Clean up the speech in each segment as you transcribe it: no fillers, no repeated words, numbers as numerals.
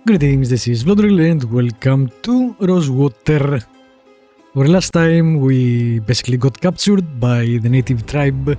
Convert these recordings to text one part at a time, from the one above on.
Greetings, this is Vlodril and welcome to Rosewater. Where last time we basically got captured by the native tribe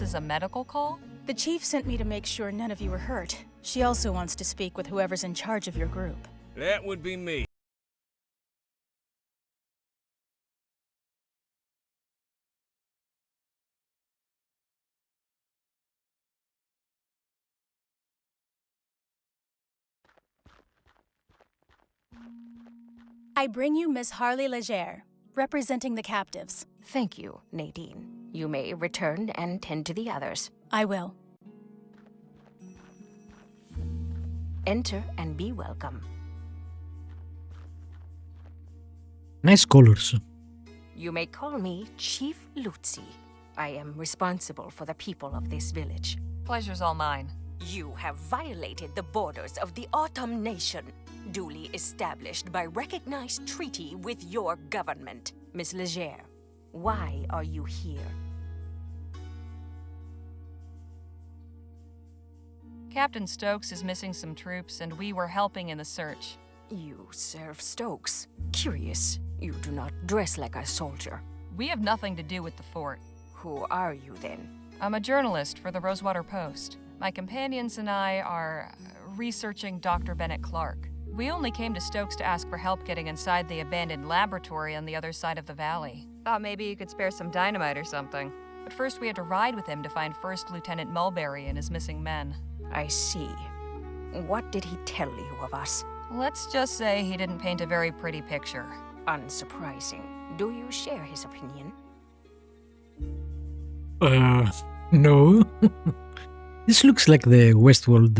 is a medical call? The chief sent me to make sure none of you were hurt. She also wants to speak with whoever's in charge of your group. That would be me. I bring you Miss Harley Leger, representing the captives. Thank you, Nadine. You may return and tend to the others. I will. Enter and be welcome. Nice colors. You may call me Chief Lutzi. I am responsible for the people of this village. Pleasure's all mine. You have violated the borders of the Autumn Nation, duly established by recognized treaty with your government. Miss Leger, why are you here? Captain Stokes is missing some troops, and we were helping in the search. You serve Stokes. Curious, you do not dress like a soldier. We have nothing to do with the fort. Who are you then? I'm a journalist for the Rosewater Post. My companions and I are researching Dr. Bennett Clark. We only came to Stokes to ask for help getting inside the abandoned laboratory on the other side of the valley. Thought maybe you could spare some dynamite or something. But first we had to ride with him to find First Lieutenant Mulberry and his missing men. I see. What did he tell you of us? Let's just say he didn't paint a very pretty picture. Unsurprising. Do you share his opinion? No. This looks like the Westworld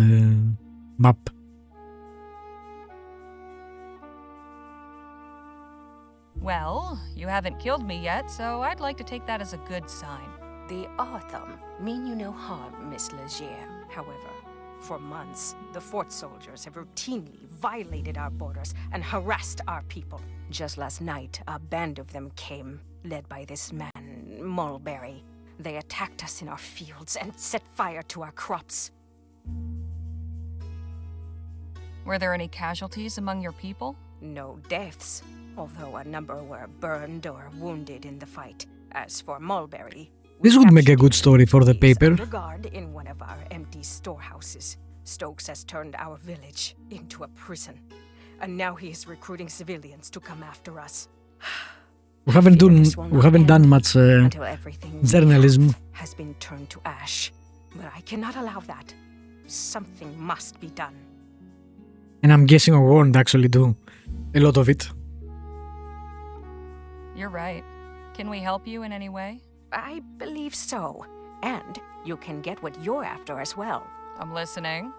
map. Well, you haven't killed me yet, so I'd like to take that as a good sign. The Autumn mean you no harm, Miss Leger. However, for months, the fort soldiers have routinely violated our borders and harassed our people. Just last night, a band of them came, led by this man, Mulberry. They attacked us in our fields and set fire to our crops. Were there any casualties among your people? No deaths, although a number were burned or wounded in the fight. As for Mulberry, This would make a good story for the he's paper. under guard in one of our empty storehouses. Stokes has turned our village into a prison, and now he is recruiting civilians to come after us. We haven't done much Until everything we journalism. have has been turned to ash. But I cannot allow that. Something must be done. And I'm guessing I won't actually do a lot of it. You're right. Can we help you in any way? I believe so. And you can get what you're after as well. I'm listening.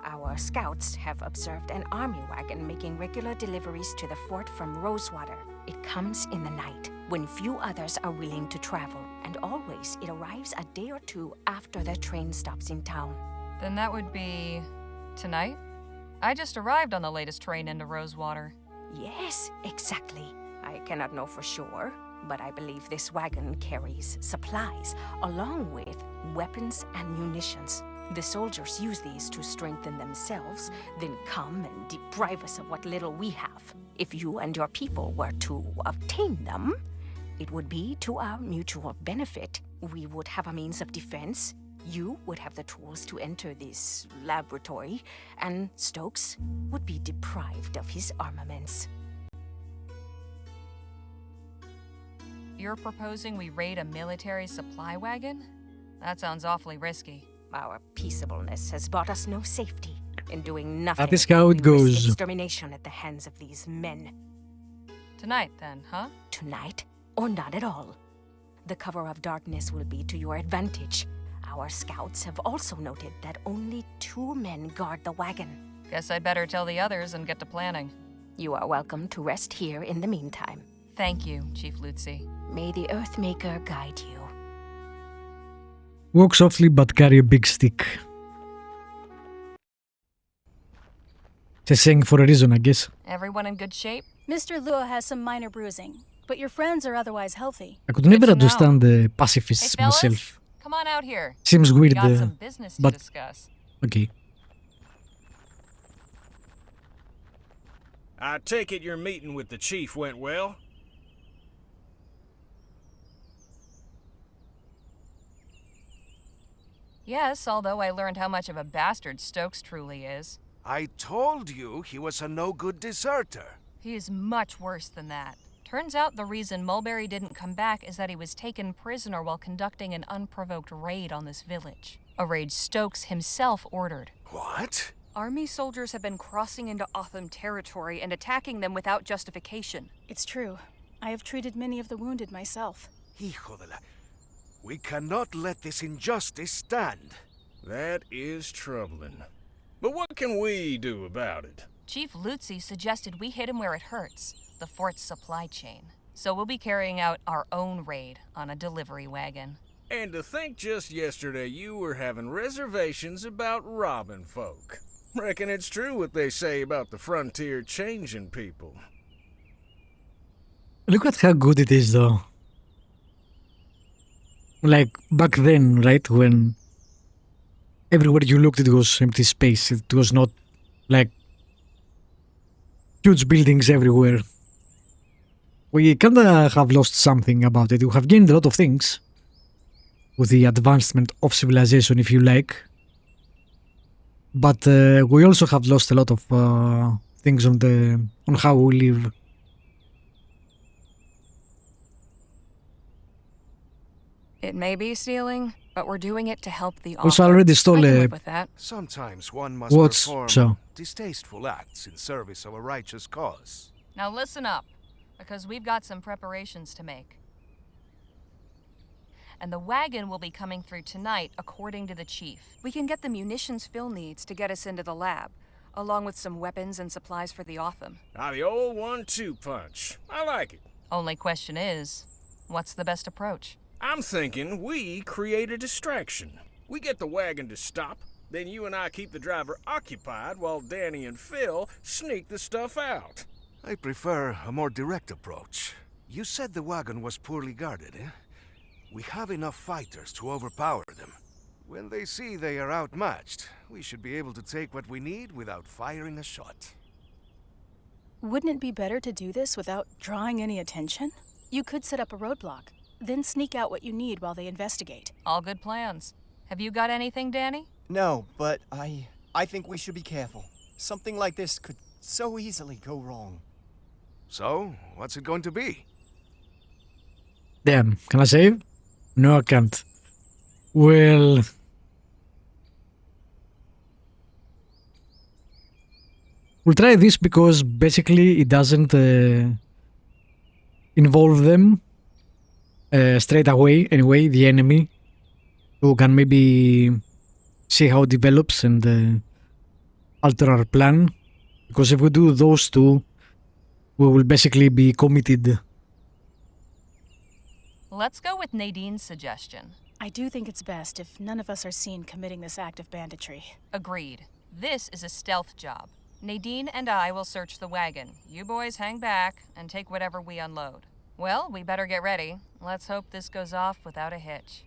Our scouts have observed an army wagon making regular deliveries to the fort from Rosewater. It comes in the night, when few others are willing to travel, and always it arrives a day or two after the train stops in town. Then that would be tonight? I just arrived on the latest train into Rosewater. Yes, exactly. I cannot know for sure, but I believe this wagon carries supplies, along with weapons and munitions. The soldiers use these to strengthen themselves, then come and deprive us of what little we have. If you and your people were to obtain them, it would be to our mutual benefit. We would have a means of defense, you would have the tools to enter this laboratory, and Stokes would be deprived of his armaments. You're proposing we raid a military supply wagon? That sounds awfully risky. Our peaceableness has brought us no safety. In doing nothing, That is how it we risk goes. extermination at the hands of these men. Tonight, then, huh? Tonight, or not at all. The cover of darkness will be to your advantage. Our scouts have also noted that only 2 men guard the wagon. Guess I'd better tell the others and get to planning. You are welcome to rest here in the meantime. Thank you, Chief Lutzi. May the Earthmaker guide you. Walk softly but carry a big stick. It's a saying for a reason, I guess. Everyone in good shape? Mr. Luo has some minor bruising, but your friends are otherwise healthy. I could never to know. understand the Hey, pacifists fellas, myself. come on out here. Seems weird, Got some business to but- discuss. okay. I take it your meeting with the chief went well? Yes, although I learned how much of a bastard Stokes truly is. I told you he was a no-good deserter. He is much worse than that. Turns out the reason Mulberry didn't come back is that he was taken prisoner while conducting an unprovoked raid on this village. A raid Stokes himself ordered. What? Army soldiers have been crossing into Otham territory and attacking them without justification. It's true. I have treated many of the wounded myself. Hijo de la... We cannot let this injustice stand. That is troubling. But what can we do about it? Chief Lutzi suggested we hit him where it hurts, the fort's supply chain. So we'll be carrying out our own raid on a delivery wagon. And to think just yesterday you were having reservations about robbing folk. Reckon it's true what they say about the frontier changing people. Look at how good it is, though. Like, back then, right, when everywhere you looked it was empty space. It was not, like, huge buildings everywhere. We kinda have lost something about it. We have gained a lot of things with the advancement of civilization, if you like. But we also have lost a lot of things on how we live. It may be stealing, but we're doing it to help the Also, I author. already stole I can a live with that. Sometimes one must watch, perform so distasteful acts in service of a righteous cause. Now listen up, because we've got some preparations to make. And the wagon will be coming through tonight, according to the chief. We can get the munitions Phil needs to get us into the lab, along with some weapons and supplies for the Otham. Ah, the old 1-2 punch. I like it. Only question is, what's the best approach? I'm thinking we create a distraction. We get the wagon to stop, then you and I keep the driver occupied while Danny and Phil sneak the stuff out. I prefer a more direct approach. You said the wagon was poorly guarded, eh? We have enough fighters to overpower them. When they see they are outmatched, we should be able to take what we need without firing a shot. Wouldn't it be better to do this without drawing any attention? You could set up a roadblock, then sneak out what you need while they investigate. All good plans. Have you got anything, Danny? No, but I think we should be careful. Something like this could so easily go wrong. So, what's it going to be? damn, can I save? No, I can't. Well, we'll try this because basically it doesn't involve them straight away. Anyway, the enemy, who can maybe see how it develops and alter our plan. Because if we do those two, we will basically be committed. Let's go with Nadine's suggestion. I do think it's best if none of us are seen committing this act of banditry. Agreed. This is a stealth job. Nadine and I will search the wagon. You boys hang back and take whatever we unload. Well, we better get ready. Let's hope this goes off without a hitch.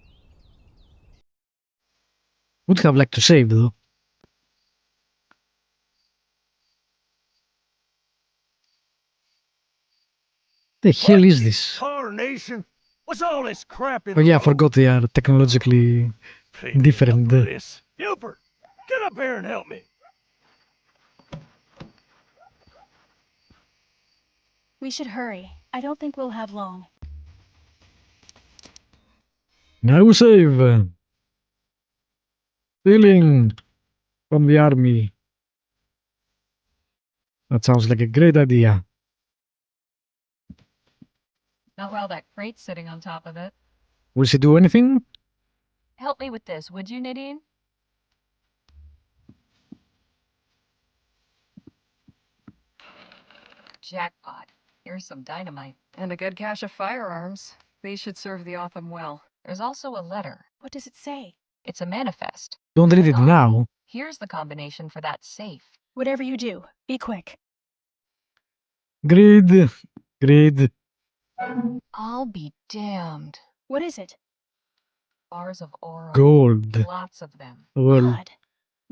Would have liked to save though. The hell is this? Tarnation! What's all this crap in Oh yeah, I the road? forgot they are technologically Pay me different. up for this. Hubert, get up here and help me. We should hurry. I don't think we'll have long. Now save. Stealing from the army. That sounds like a great idea. Not while that crate's sitting on top of it. Will she do anything? Help me with this, would you, Nadine? Jackpot. Here's some dynamite. And a good cache of firearms. These should serve the Otham well. There's also a letter. What does it say? It's a manifest. Don't read it Hold on. now. Here's the combination for that safe. Whatever you do, be quick. Greed. Greed. I'll be damned. What is it? Bars of ore. Gold. Lots of them. Well, God.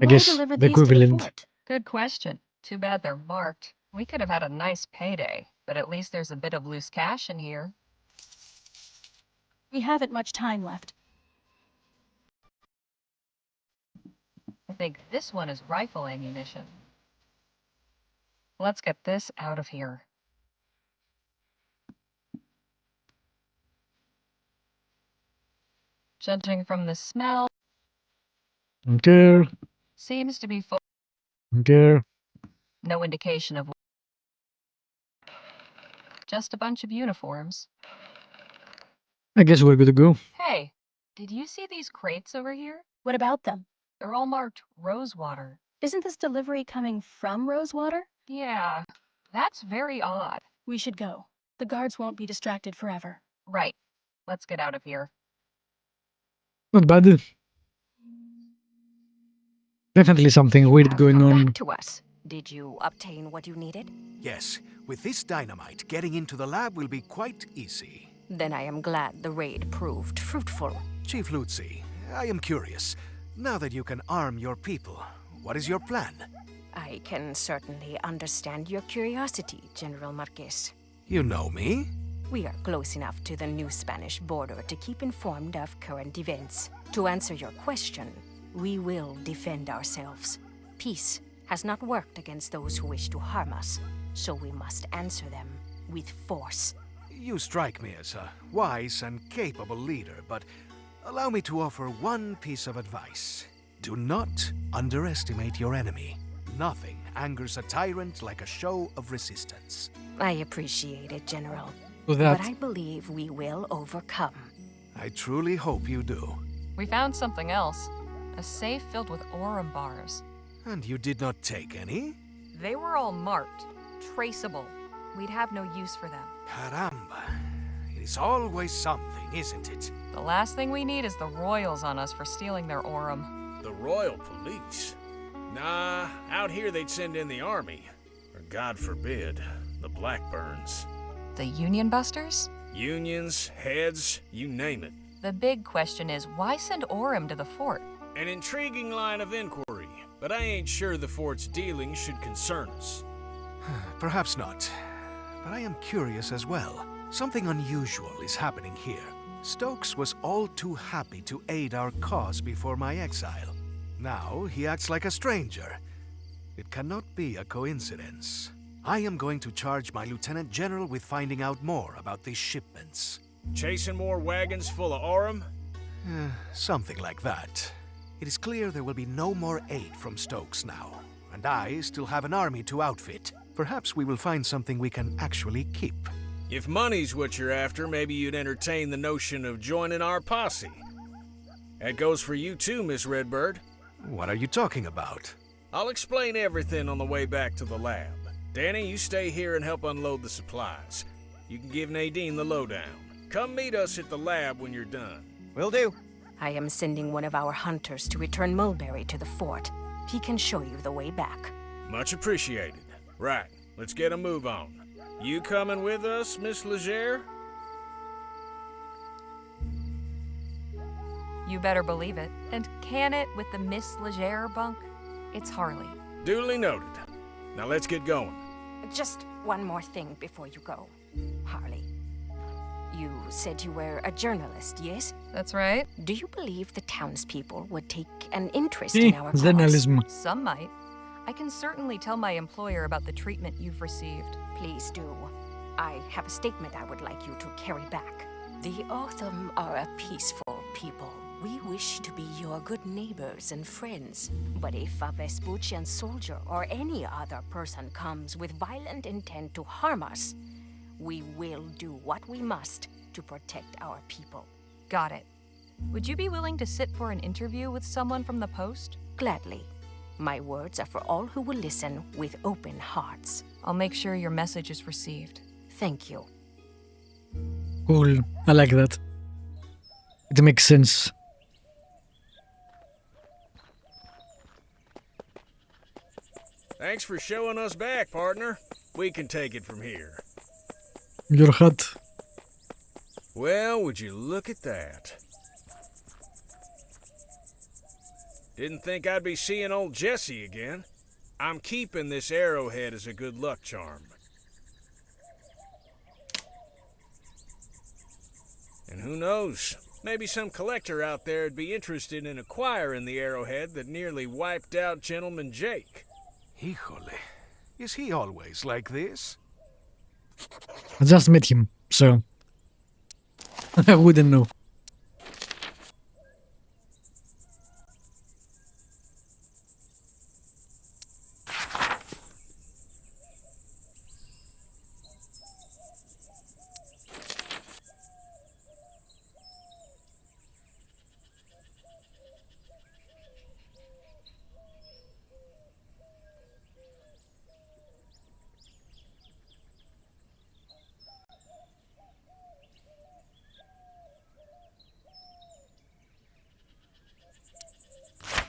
I Why guess deliver the these to the equivalent. fort? Good question. Too bad they're marked. We could have had a nice payday, but at least there's a bit of loose cash in here. We haven't much time left. think this one is rifle ammunition. Let's get this out of here. Judging from the smell, Don't care. seems to be full. Don't care. No indication of. Just a bunch of uniforms. I guess we're good to go. Hey, did you see these crates over here? What about them? They're all marked Rosewater. Isn't this delivery coming from Rosewater? Yeah, that's very odd. We should go. The guards won't be distracted forever. Right. Let's get out of here. Not bad. Definitely something weird going Come on. back to us. Did you obtain what you needed? Yes, with this dynamite, getting into the lab will be quite easy. Then I am glad the raid proved fruitful. Chief Lutzi, I am curious. Now that you can arm your people, what is your plan? I can certainly understand your curiosity, General Marquez. You know me? We are close enough to the new Spanish border to keep informed of current events. To answer your question, we will defend ourselves. Peace has not worked against those who wish to harm us, so we must answer them with force. You strike me as a wise and capable leader, but allow me to offer one piece of advice. Do not underestimate your enemy. Nothing angers a tyrant like a show of resistance. I appreciate it, General. So that. But I believe we will overcome. I truly hope you do. We found something else. A safe filled with Aurum bars. And you did not take any? They were all marked. Traceable. We'd have no use for them. Caramba. It is always something, isn't it? The last thing we need is the royals on us for stealing their Aurum. The Royal Police? Nah, out here they'd send in the army. Or God forbid, the Blackburns. The Union Busters? Unions, heads, you name it. The big question is, why send Aurum to the fort? An intriguing line of inquiry, but I ain't sure the fort's dealings should concern us. Perhaps not. But I am curious as well. Something unusual is happening here. Stokes was all too happy to aid our cause before my exile. Now he acts like a stranger. It cannot be a coincidence. I am going to charge my Lieutenant General with finding out more about these shipments. Chasing more wagons full of Aurum? Something like that. It is clear there will be no more aid from Stokes now, and I still have an army to outfit. Perhaps we will find something we can actually keep. If money's what you're after, maybe you'd entertain the notion of joining our posse. That goes for you too, Miss Redbird. What are you talking about? I'll explain everything on the way back to the lab. Danny, you stay here and help unload the supplies. You can give Nadine the lowdown. Come meet us at the lab when you're done. Will do. I am sending one of our hunters to return Mulberry to the fort. He can show you the way back. Much appreciated. Right, let's get a move on. You coming with us, Miss Leger? You better believe it. And can it with the Miss Leger bunk? It's Harley. Duly noted. Now let's get going. Just one more thing before you go, Harley. You said you were a journalist, yes? That's right. Do you believe the townspeople would take an interest in our cause? Journalism. Some might. I can certainly tell my employer about the treatment you've received. Please do. I have a statement I would like you to carry back. The Autumn are a peaceful people. We wish to be your good neighbors and friends. But if a Vespuccian soldier or any other person comes with violent intent to harm us, we will do what we must to protect our people. Got it. Would you be willing to sit for an interview with someone from the post? Gladly. My words are for all who will listen with open hearts. I'll make sure your message is received. Thank you. Cool. I like that. It makes sense. Thanks for showing us back, partner. We can take it from here. Your hat. Well, would you look at that? Didn't think I'd be seeing old Jesse again. I'm keeping this arrowhead as a good luck charm. And who knows? Maybe some collector out there would be interested in acquiring the arrowhead that nearly wiped out Gentleman Jake. Híjole. Is he always like this? I just met him, so I wouldn't know.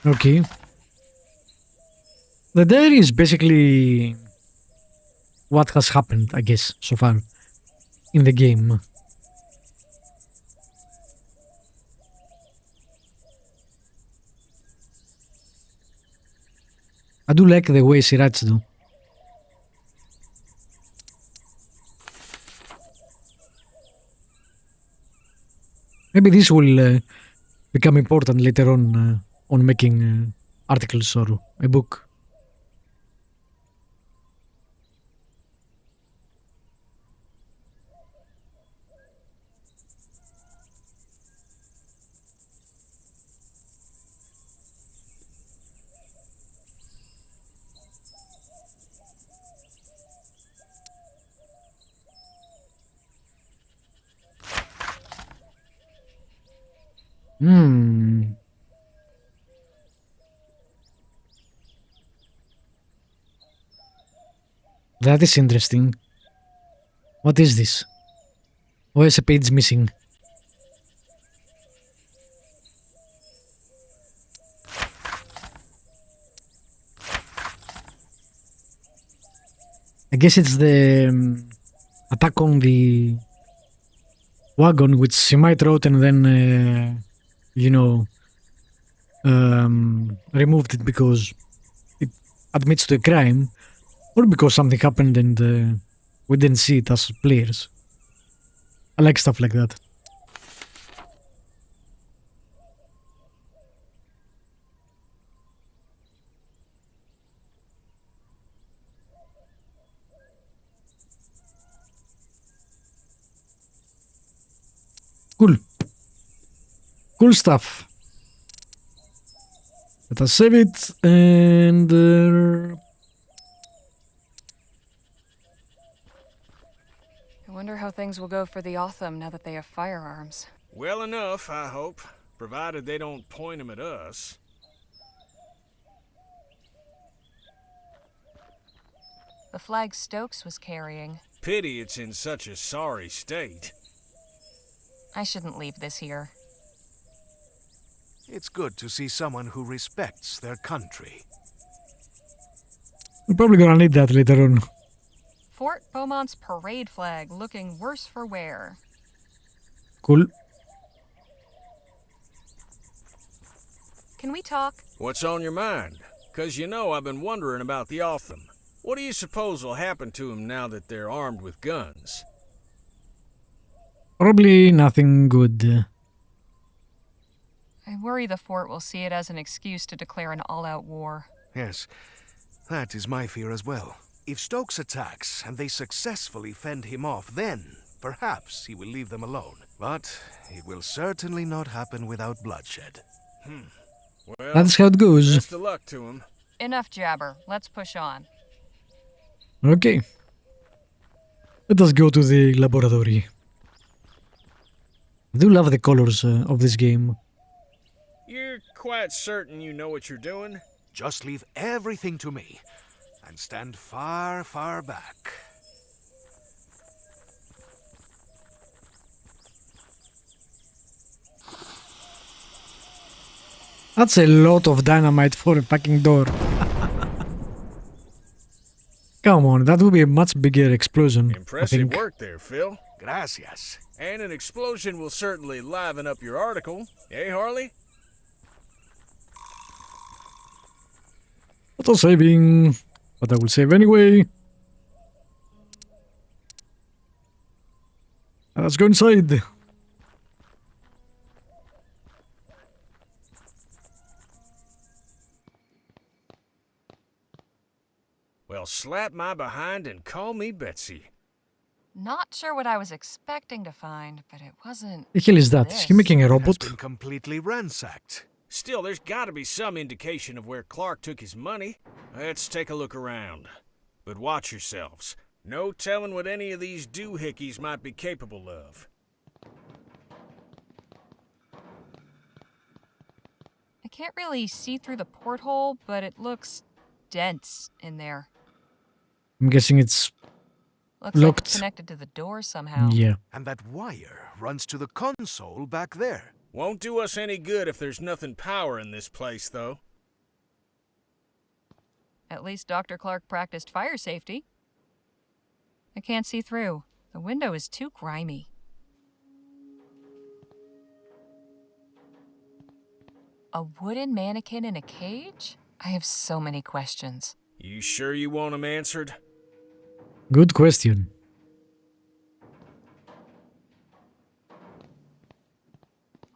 Okay. The diary is basically what has happened, I guess, so far in the game. I do like the way she writes though. Maybe this will become important later on making articles or a book. Hmm. That is interesting. What is this? Why is a page missing? I guess it's the attack on the wagon, which she might wrote and then, removed it because it admits to a crime, or because something happened and we didn't see it as players. I like stuff like that. Cool. Cool stuff. Let us save it and... I wonder how things will go for the Otham now that they have firearms. Well enough, I hope, provided they don't point them at us. The flag Stokes was carrying. Pity it's in such a sorry state. I shouldn't leave this here. It's good to see someone who respects their country. We're probably gonna need that later on. Fort Beaumont's parade flag looking worse for wear. Cool. Can we talk? What's on your mind? 'Cause you know I've been wondering about the Otham. What do you suppose will happen to them now that they're armed with guns? Probably nothing good. I worry the fort will see it as an excuse to declare an all-out war. Yes, that is my fear as well. If Stokes attacks and they successfully fend him off, then perhaps he will leave them alone. But it will certainly not happen without bloodshed. Well, That's how it goes. best of luck to him. Enough jabber. Let's push on. Okay. Let us go to the laboratory. I do love the colors of this game. You're quite certain you know what you're doing? Just leave everything to me and stand far, far back. That's a lot of dynamite for a fucking door. Come on, that would be a much bigger explosion. I Impressive think. work there, Phil. Gracias. And an explosion will certainly liven up your article. Eh, Harley? Auto saving, but I will save anyway. Let's go inside. Well, slap my behind and call me Betsy. Not sure what I was expecting to find, but it wasn't. The hell is that? Is he this. making a It has robot? been completely ransacked. Still, there's gotta be some indication of where Clark took his money. Let's take a look around. But watch yourselves. No telling what any of these doohickeys might be capable of. I can't really see through the porthole, but it looks dense in there. I'm guessing it's Looks like locked. it's connected to the door somehow. Yeah. And that wire runs to the console back there. Won't do us any good if there's nothing powering this place, though. At least Dr. Clark practiced fire safety. I can't see through. The window is too grimy. A wooden mannequin in a cage? I have so many questions. You sure you want 'em answered? Good question.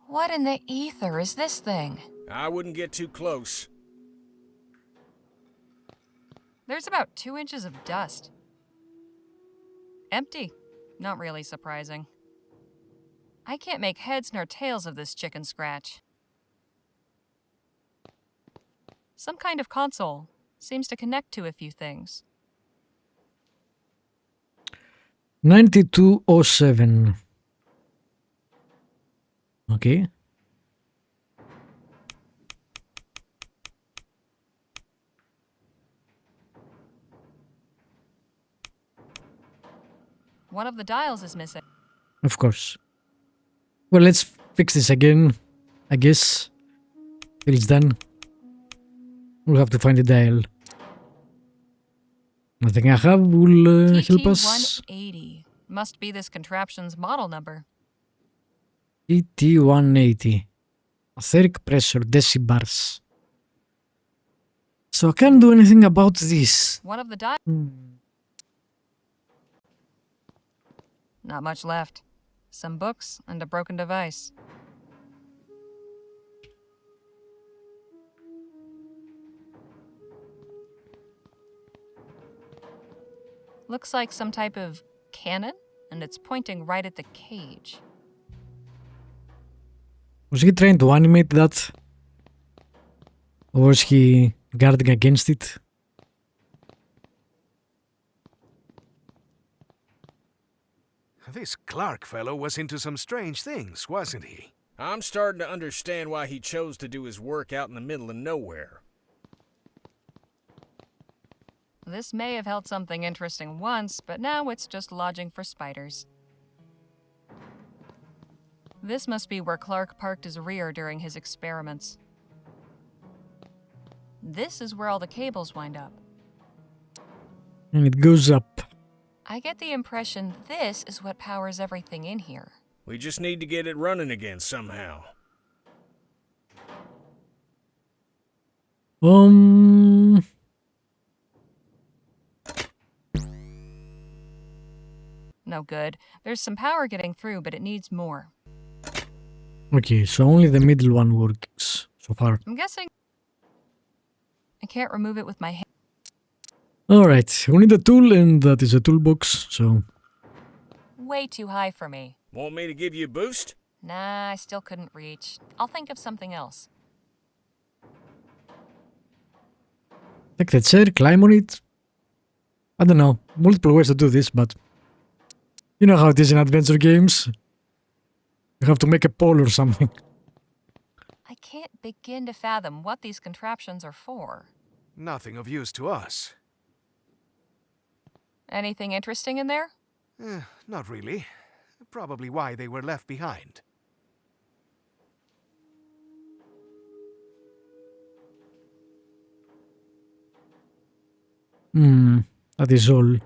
What in the ether is this thing? I wouldn't get too close. There's about 2 inches of dust. Empty. Not really surprising. I can't make heads nor tails of this chicken scratch. Some kind of console. Seems to connect to a few things. 9207. Okay. One of the dials is missing. Of course. Well, let's fix this again, I guess. Till it's done. We'll have to find a dial. Nothing I have will help us. TT-180. Must be this contraption's model number. TT-180. Etheric pressure, decibars. So I can't do anything about this. One of the dials. Not much left. Some books and a broken device. Looks like some type of cannon, and it's pointing right at the cage. Was he trying to animate that? Or was he guarding against it? This Clark fellow was into some strange things, wasn't he? I'm starting to understand why he chose to do his work out in the middle of nowhere. This may have held something interesting once, but now it's just lodging for spiders. This must be where Clark parked his rear during his experiments. This is where all the cables wind up. And it goes up. I get the impression this is what powers everything in here. We just need to get it running again somehow. No good. There's some power getting through, but it needs more. Okay, so only the middle one works so far. I'm guessing I can't remove it with my hand. Alright, we need a tool, and that is a toolbox, so... Way too high for me. Want me to give you a boost? Nah, I still couldn't reach. I'll think of something else. Take the chair, climb on it. I don't know, multiple ways to do this, but... You know how it is in adventure games. You have to make a pole or something. I can't begin to fathom what these contraptions are for. Nothing of use to us. Anything interesting in there? Not really. Probably why they were left behind. That is all.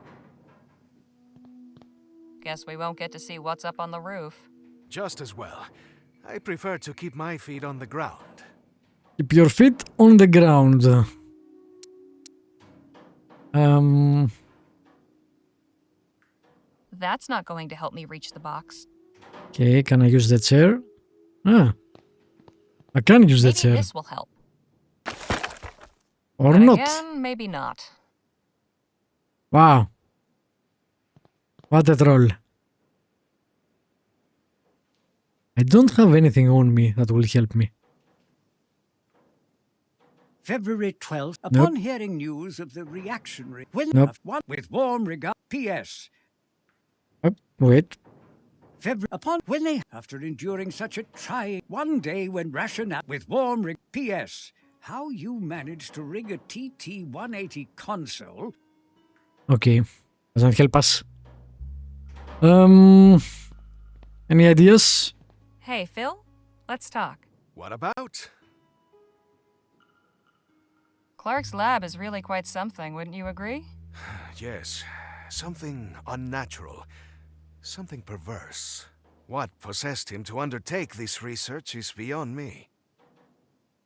Guess we won't get to see what's up on the roof. Just as well. I prefer to keep my feet on the ground. Keep your feet on the ground. That's not going to help me reach the box. Okay, can I use the chair? I can use the Maybe chair. this will help. Or Then not. again, maybe not. Wow. What a troll. I don't have anything on me that will help me. February 12th, upon hearing news of the reactionary, with warm regard, P.S. Wait. After enduring such a trying one day when rationale, with warm P.S. How you managed to rig a TT-180 console? Okay. Doesn't help us. Any ideas? Hey, Phil? Let's talk. What about? Clark's lab is really quite something, wouldn't you agree? Yes. Something unnatural. Something perverse. What possessed him to undertake this research is beyond me.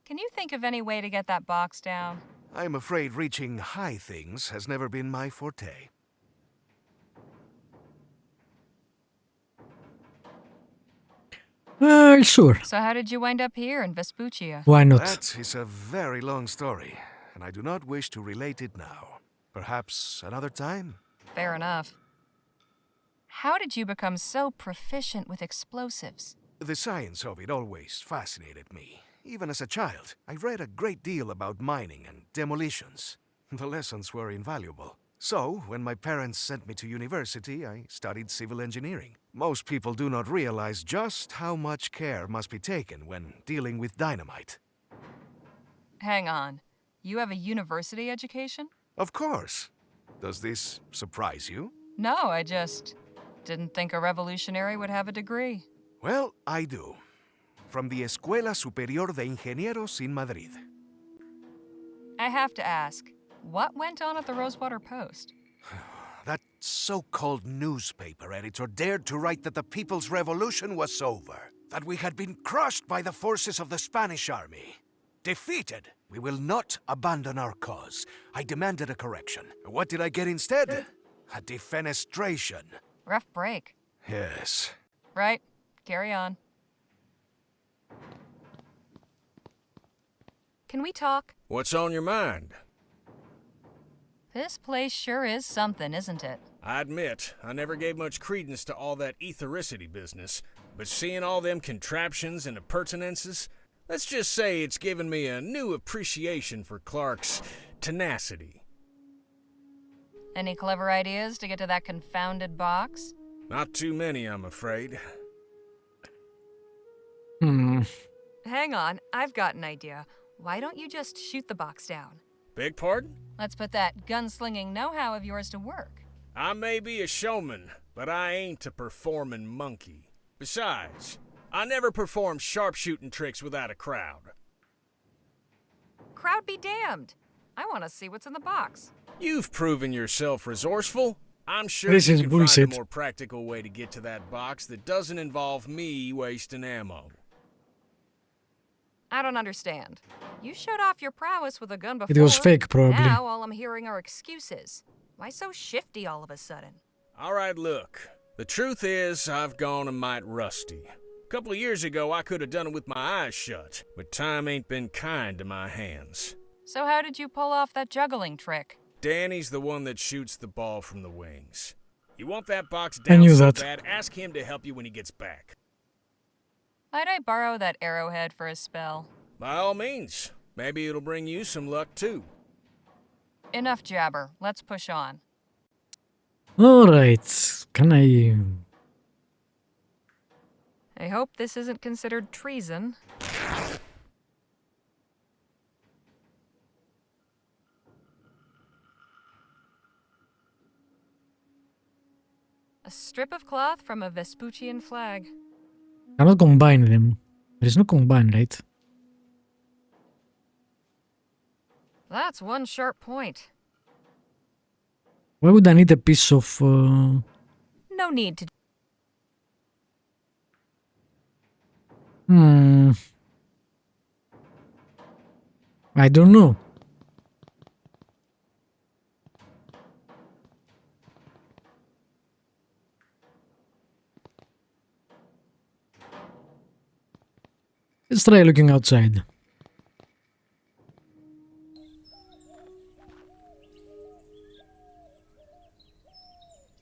Can you think of any way to get that box down? I'm afraid reaching high things has never been my forte. Sure. So how did you wind up here in Vespuccia? Why not? That is a very long story, and I do not wish to relate it now. Perhaps another time? Fair enough. How did you become so proficient with explosives? The science of it always fascinated me. Even as a child, I read a great deal about mining and demolitions. The lessons were invaluable. So, when my parents sent me to university, I studied civil engineering. Most people do not realize just how much care must be taken when dealing with dynamite. Hang on. You have a university education? Of course. Does this surprise you? No, I just didn't think a revolutionary would have a degree. Well, I do. From the Escuela Superior de Ingenieros in Madrid. I have to ask, what went on at the Rosewater Post? That so-called newspaper editor dared to write that the People's Revolution was over, that we had been crushed by the forces of the Spanish army. Defeated, we will not abandon our cause. I demanded a correction. What did I get instead? A defenestration. Rough break. Yes. Right. Carry on. Can we talk? What's on your mind? This place sure is something, isn't it? I admit, I never gave much credence to all that ethericity business, but seeing all them contraptions and appurtenances, let's just say it's given me a new appreciation for Clark's tenacity. Any clever ideas to get to that confounded box? Not too many, I'm afraid. Hang on, I've got an idea. Why don't you just shoot the box down? Beg pardon? Let's put that gunslinging know-how of yours to work. I may be a showman, but I ain't a performing monkey. Besides, I never perform sharpshooting tricks without a crowd. Crowd be damned. I want to see what's in the box. You've proven yourself resourceful. I'm sure This you is can bullshit. find a more practical way to get to that box that doesn't involve me wasting ammo. I don't understand. You showed off your prowess with a gun before. It was fake, probably. Now all I'm hearing are excuses. Why so shifty all of a sudden? Alright, look. The truth is, I've gone a mite rusty. A couple of years ago, I could have done it with my eyes shut, but time ain't been kind to my hands. So how did you pull off that juggling trick? Danny's the one that shoots the ball from the wings. You want that box I down knew so that. bad, ask him to help you when he gets back. Might I borrow that arrowhead for a spell? By all means. Maybe it'll bring you some luck, too. Enough jabber. Let's push on. Alright. Can I... I hope this isn't considered treason. A strip of cloth from a Vespuccian flag. Cannot combine them. There is no combine, right? That's one sharp point. Why would I need a piece of... No need to... I don't know. Let's try looking outside.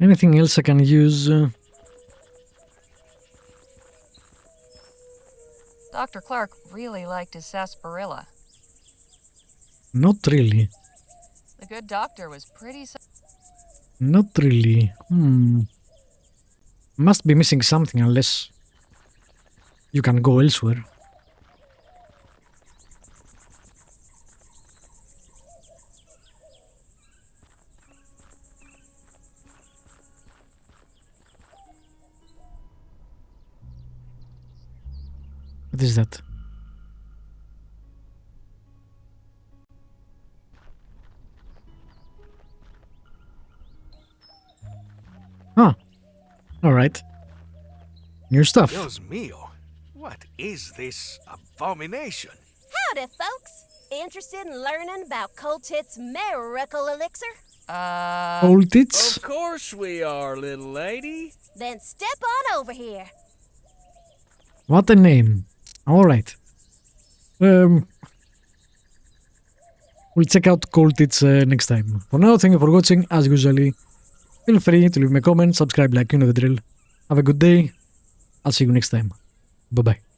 Anything else I can use? Dr. Clark really liked his sarsaparilla. Not really. The good doctor was pretty... Not really. Must be missing something unless you can go elsewhere. What is that? Huh. Alright. New stuff. Dios mío. What is this abomination? Howdy, folks. Interested in learning about Coltit's miracle elixir? Old tits? Of course we are, little lady. Then step on over here. What a name. Alright. We'll check out Cold Tits next time. For now, thank you for watching. As usually, feel free to leave me a comment, subscribe, like, you know the drill. Have a good day. I'll see you next time. Bye-bye.